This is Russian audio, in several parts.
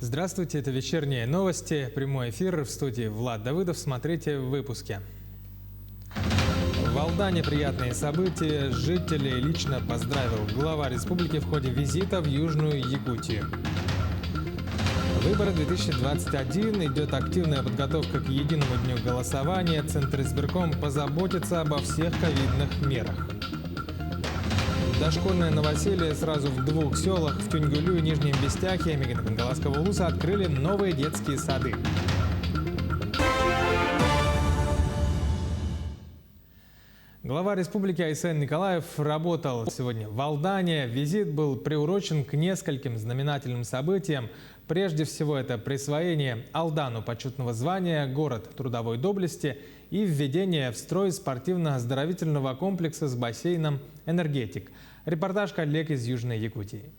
Здравствуйте, это вечерние новости. Прямой эфир в студии Влад Давыдов. Смотрите в выпуске. В Алдане приятные события. Жителей лично поздравил глава республики в ходе визита в Южную Якутию. Выборы 2021. Идет активная подготовка к единому дню голосования. Центр избирком позаботится обо всех ковидных мерах. Дошкольное новоселье сразу в двух селах, в Тюньгулю и Нижнем Бестяхе, Мегатонгаласского улуса, открыли новые детские сады. Глава республики Айсен Николаев работал сегодня в Алдане. Визит был приурочен к нескольким знаменательным событиям. Прежде всего, это присвоение Алдану почетного звания «Город трудовой доблести» и введение в строй спортивно-оздоровительного комплекса с бассейном «Энергетик». Репортаж коллег из Южной Якутии.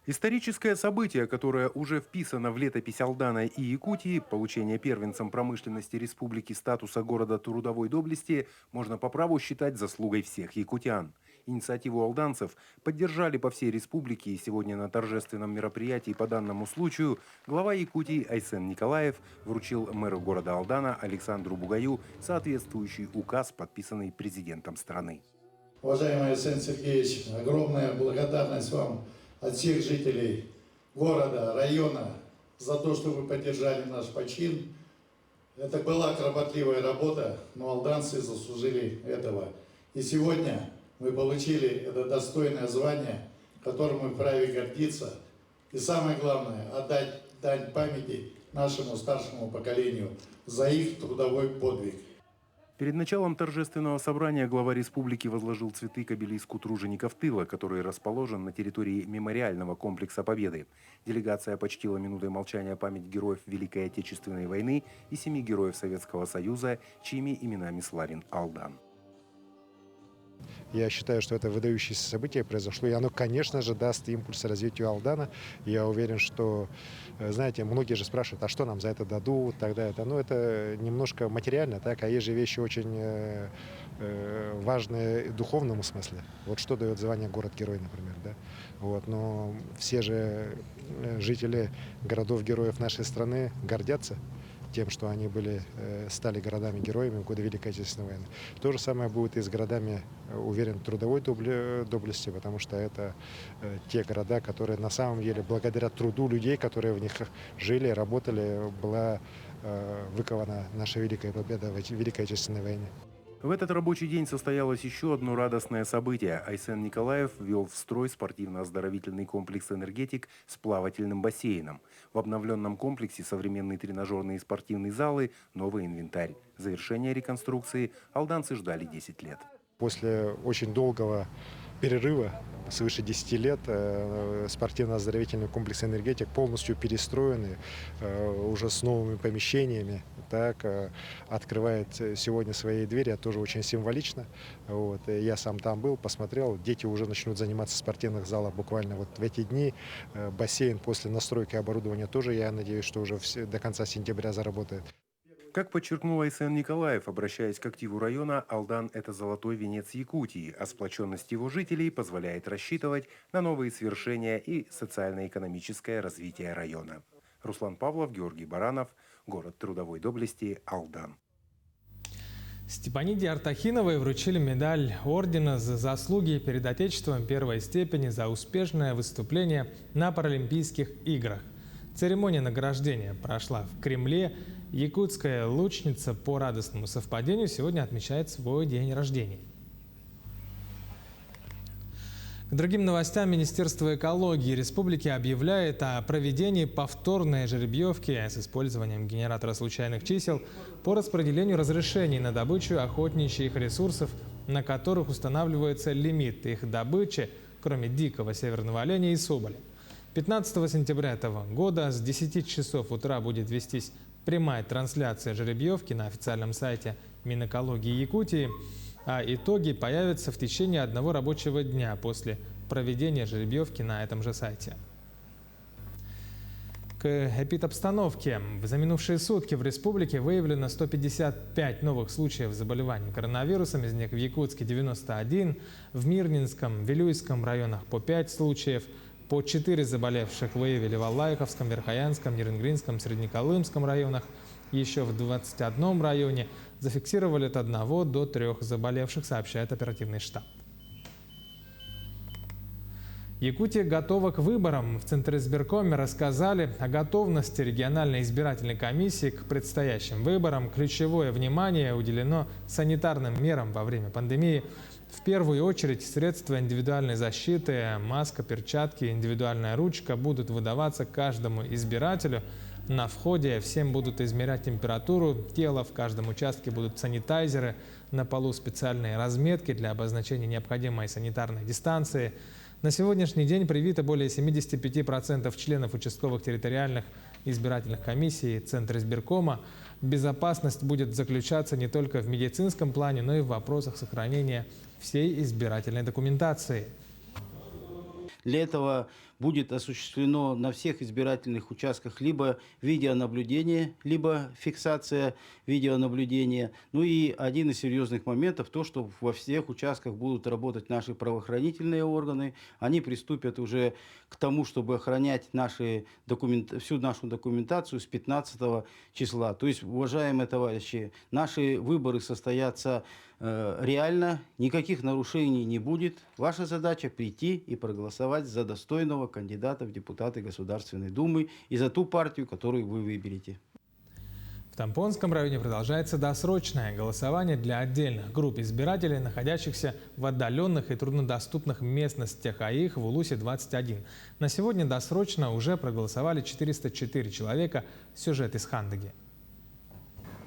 Историческое событие, которое уже вписано в летопись Алдана и Якутии, получение первенцем промышленности республики статуса города трудовой доблести, можно по праву считать заслугой всех якутян. Инициативу алданцев поддержали по всей республике, и сегодня на торжественном мероприятии по данному случаю глава Якутии Айсен Николаев вручил мэру города Алдана Александру Бугаю соответствующий указ, подписанный президентом страны. Уважаемый Айсен Сергеевич, огромная благодарность вам от всех жителей города, района за то, что вы поддержали наш почин. Это была кропотливая работа, но алданцы заслужили этого. И сегодня мы получили это достойное звание, которым мы вправе гордиться. И самое главное, отдать дань памяти нашему старшему поколению за их трудовой подвиг. Перед началом торжественного собрания глава республики возложил цветы к обелиску тружеников тыла, который расположен на территории мемориального комплекса Победы. Делегация почтила минутой молчания память героев Великой Отечественной войны и 7 героев Советского Союза, чьими именами славен Алдан. Я считаю, что это выдающееся событие произошло, и оно, конечно же, даст импульс развитию Алдана. Я уверен, что, знаете, многие же спрашивают, а что нам за это дадут, тогда это. Ну, это немножко материально, так, а есть же вещи очень важные в духовном смысле. Вот что дает звание город-герой, например, да. Вот, но все же жители городов-героев нашей страны гордятся тем, что они стали городами-героями в годы Великой Отечественной войны. То же самое будет и с городами, уверен, трудовой доблести, потому что это те города, которые на самом деле, благодаря труду людей, которые в них жили, работали, была выкована наша великая победа в Великой Отечественной войне. В этот рабочий день состоялось еще одно радостное событие. Айсен Николаев ввел в строй спортивно-оздоровительный комплекс «Энергетик» с плавательным бассейном. В обновленном комплексе современные тренажерные и спортивные залы, новый инвентарь. Завершение реконструкции алданцы ждали 10 лет. После очень долгого перерыва, свыше 10 лет, спортивно-оздоровительный комплекс «Энергетик» полностью перестроенный, уже с новыми помещениями, так, открывает сегодня свои двери. Это тоже очень символично. Вот. Я сам там был, посмотрел. Дети уже начнут заниматься в спортивных залах буквально вот в эти дни. Бассейн после настройки оборудования тоже, я надеюсь, что уже до конца сентября заработает. Как подчеркнул Айсен Николаев, обращаясь к активу района, Алдан – это золотой венец Якутии, а сплоченность его жителей позволяет рассчитывать на новые свершения и социально-экономическое развитие района. Руслан Павлов, Георгий Баранов, город трудовой доблести, Алдан. Степаниде Артахиновой вручили медаль ордена за заслуги перед Отечеством первой степени за успешное выступление на Паралимпийских играх. Церемония награждения прошла в Кремле. Якутская лучница по радостному совпадению сегодня отмечает свой день рождения. К другим новостям Министерство экологии республики объявляет о проведении повторной жеребьевки с использованием генератора случайных чисел по распределению разрешений на добычу охотничьих ресурсов, на которых устанавливается лимит их добычи, кроме дикого северного оленя и соболя. 15 сентября этого года с 10 часов утра будет вестись прямая трансляция жеребьевки на официальном сайте Минэкологии Якутии, а итоги появятся в течение одного рабочего дня после проведения жеребьевки на этом же сайте. К эпидобстановке. За минувшие сутки в республике выявлено 155 новых случаев заболеваний коронавирусом, из них в Якутске 91, в Мирнинском, Вилюйском районах по 5 случаев, По 4 заболевших выявили в Аллайховском, Верхоянском, Нерынгринском, Среднеколымском районах. Еще в 21 районе зафиксировали от 1 до 3 заболевших, сообщает оперативный штаб. Якутия готова к выборам. В Центризбиркоме рассказали о готовности региональной избирательной комиссии к предстоящим выборам. Ключевое внимание уделено санитарным мерам во время пандемии. В первую очередь средства индивидуальной защиты, маска, перчатки, индивидуальная ручка будут выдаваться каждому избирателю. На входе всем будут измерять температуру тела, в каждом участке будут санитайзеры, на полу специальные разметки для обозначения необходимой санитарной дистанции. На сегодняшний день привито более 75% членов участковых территориальных избирательных комиссий Центризбиркома. Безопасность будет заключаться не только в медицинском плане, но и в вопросах сохранения всей избирательной документации. Для этого будет осуществлено на всех избирательных участках либо видеонаблюдение, либо фиксация видеонаблюдения. Ну и один из серьезных моментов, то, что во всех участках будут работать наши правоохранительные органы. Они приступят уже к тому, чтобы охранять всю нашу документацию с 15 числа. То есть, уважаемые товарищи, наши выборы состоятся реально, никаких нарушений не будет. Ваша задача прийти и проголосовать за достойного кандидата в депутаты Государственной Думы и за ту партию, которую вы выберете. В Тампонском районе продолжается досрочное голосование для отдельных групп избирателей, находящихся в отдаленных и труднодоступных местностях, а их в Улусе 21. На сегодня досрочно уже проголосовали 404 человека. Сюжет из Хандаги.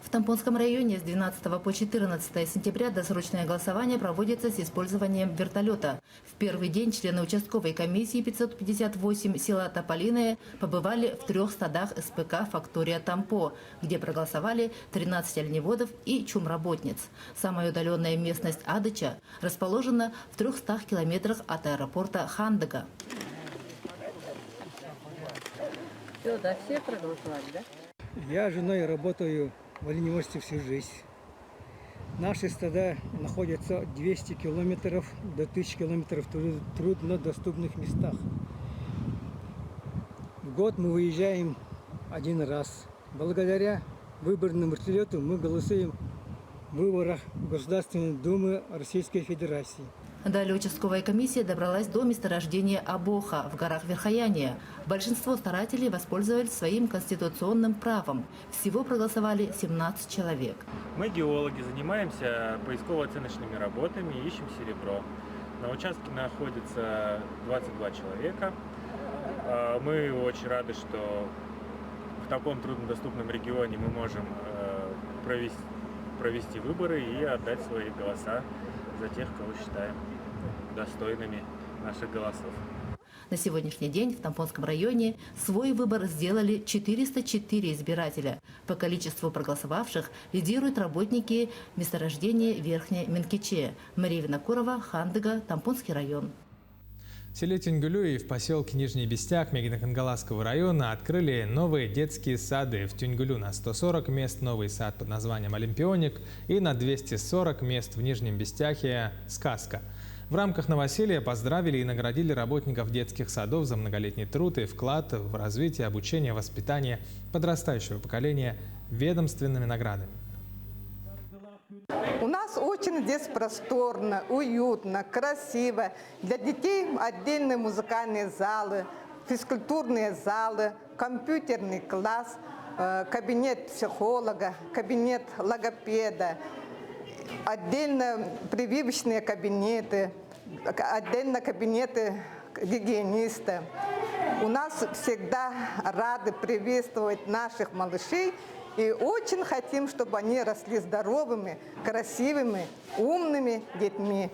В Тампонском районе с 12 по 14 сентября досрочное голосование проводится с использованием вертолета. В первый день члены участковой комиссии 558 села Тополиное побывали в 3 стадах СПК «Фактория Тампо», где проголосовали 13 оленеводов и чумработниц. Самая удаленная местность Адыча расположена в 300 километрах от аэропорта Хандага. Все проголосовали, да? Я с женой работаю в оленеводстве всю жизнь. Наши стада находятся 200 километров до 1000 километров в труднодоступных местах. В год мы выезжаем 1 раз. Благодаря выборному вертолету мы голосуем в выборах Государственной Думы Российской Федерации. Далее участковая комиссия добралась до месторождения Абоха в горах Верхояния. Большинство старателей воспользовались своим конституционным правом. Всего проголосовали 17 человек. Мы, геологи, занимаемся поисково-оценочными работами и ищем серебро. На участке находится 22 человека. Мы очень рады, что в таком труднодоступном регионе мы можем провести выборы и отдать свои голоса за тех, кого считаем достойными наших голосов. На сегодняшний день в Тампонском районе свой выбор сделали 404 избирателя. По количеству проголосовавших лидируют работники месторождения Верхней Менкиче. Мария Винокурова, Хандага, Тампонский район. В селе Тюнгюлю и в поселке Нижний Бестяк Мегино-Кангаласского района открыли новые детские сады. В Тюнгюлю на 140 мест новый сад под названием «Олимпионик» и на 240 мест в Нижнем Бестяхе «Сказка». В рамках новоселья поздравили и наградили работников детских садов за многолетний труд и вклад в развитие, обучение, воспитание подрастающего поколения ведомственными наградами. У нас очень здесь просторно, уютно, красиво. Для детей отдельные музыкальные залы, физкультурные залы, компьютерный класс, кабинет психолога, кабинет логопеда, отдельно прививочные кабинеты, отдельно кабинеты гигиениста. У нас всегда рады приветствовать наших малышей. И очень хотим, чтобы они росли здоровыми, красивыми, умными детьми.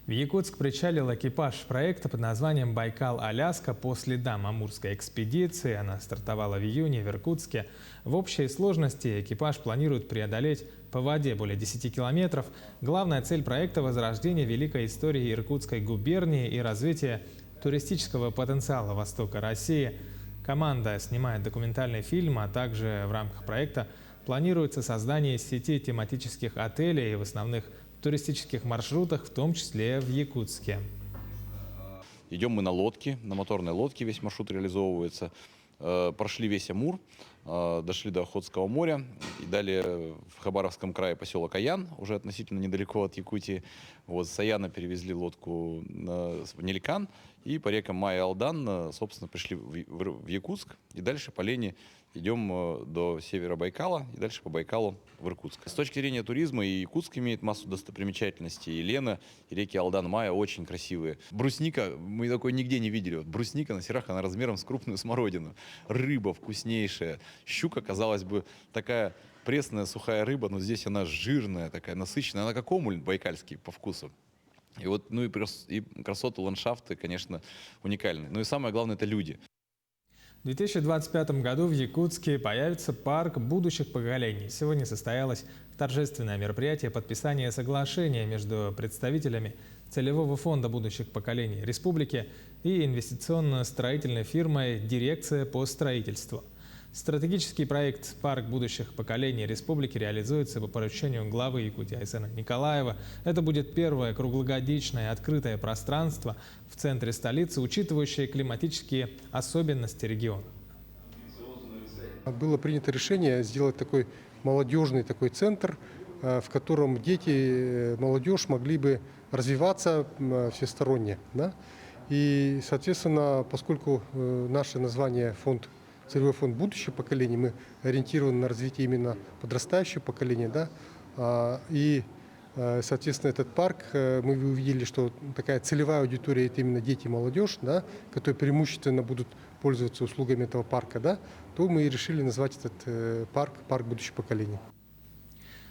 В Якутск причалил экипаж проекта под названием «Байкал-Аляска» по следам амурской экспедиции. Она стартовала в июне в Иркутске. В общей сложности экипаж планирует преодолеть по воде более 10 километров. Главная цель проекта – возрождение великой истории Иркутской губернии и развитие туристического потенциала востока России. Команда снимает документальный фильм, а также в рамках проекта планируется создание сети тематических отелей в основных туристических маршрутах, в том числе в Якутске. Идем мы на лодке, на моторной лодке весь маршрут реализовывается. Прошли весь Амур, дошли до Охотского моря и далее в Хабаровском крае поселок Аян, уже относительно недалеко от Якутии. Вот с Аяна перевезли лодку в Неликан и по рекам Май и Алдан, собственно, пришли в Якутск и дальше по Лени идем до севера Байкала и дальше по Байкалу в Иркутск. С точки зрения туризма и Якутск имеет массу достопримечательностей. И Лена, и реки Алдан, Мая очень красивые. Брусника, мы такой нигде не видели. Вот брусника на Серах, она размером с крупную смородину. Рыба вкуснейшая. Щука, казалось бы, такая пресная сухая рыба, но здесь она жирная, такая насыщенная. Она как омуль байкальский по вкусу. И вот, ну и красоты ландшафты, конечно, уникальные. Ну и самое главное, это люди. В 2025 году в Якутске появится парк будущих поколений. Сегодня состоялось торжественное мероприятие подписания соглашения между представителями Целевого фонда будущих поколений республики и инвестиционно-строительной фирмой «Дирекция по строительству». Стратегический проект «Парк будущих поколений республики» реализуется по поручению главы Якутии Айсена Николаева. Это будет первое круглогодичное открытое пространство в центре столицы, учитывающее климатические особенности региона. Было принято решение сделать такой молодежный такой центр, в котором дети, молодежь могли бы развиваться всесторонне. Да? И, соответственно, поскольку наше название Целевой фонд будущего поколения, мы ориентированы на развитие именно подрастающего поколения, да, и, соответственно, этот парк, мы увидели, что такая целевая аудитория – это именно дети и молодежь, да, которые преимущественно будут пользоваться услугами этого парка, да, то мы и решили назвать этот парк будущего поколения.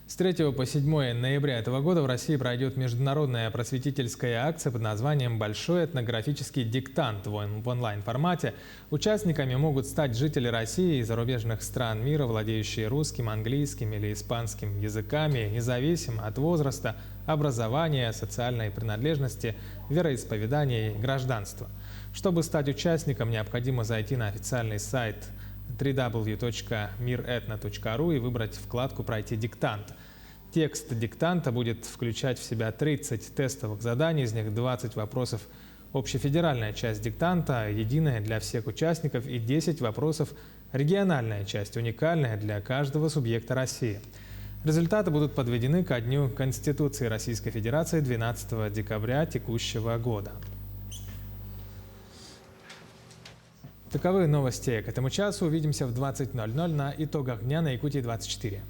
С 3 по 7 ноября этого года в России пройдет международная просветительская акция под названием «Большой этнографический диктант» в онлайн-формате. Участниками могут стать жители России и зарубежных стран мира, владеющие русским, английским или испанским языками, независимо от возраста, образования, социальной принадлежности, вероисповедания и гражданства. Чтобы стать участником, необходимо зайти на официальный сайт www.miretno.ru и выбрать вкладку «Пройти диктант». Текст диктанта будет включать в себя 30 тестовых заданий, из них 20 вопросов общефедеральная часть диктанта, единая для всех участников, и 10 вопросов региональная часть, уникальная для каждого субъекта России. Результаты будут подведены ко Дню Конституции Российской Федерации 12 декабря текущего года. Таковы новости к этому часу. Увидимся в 20:00 на итогах дня на Якутии 24.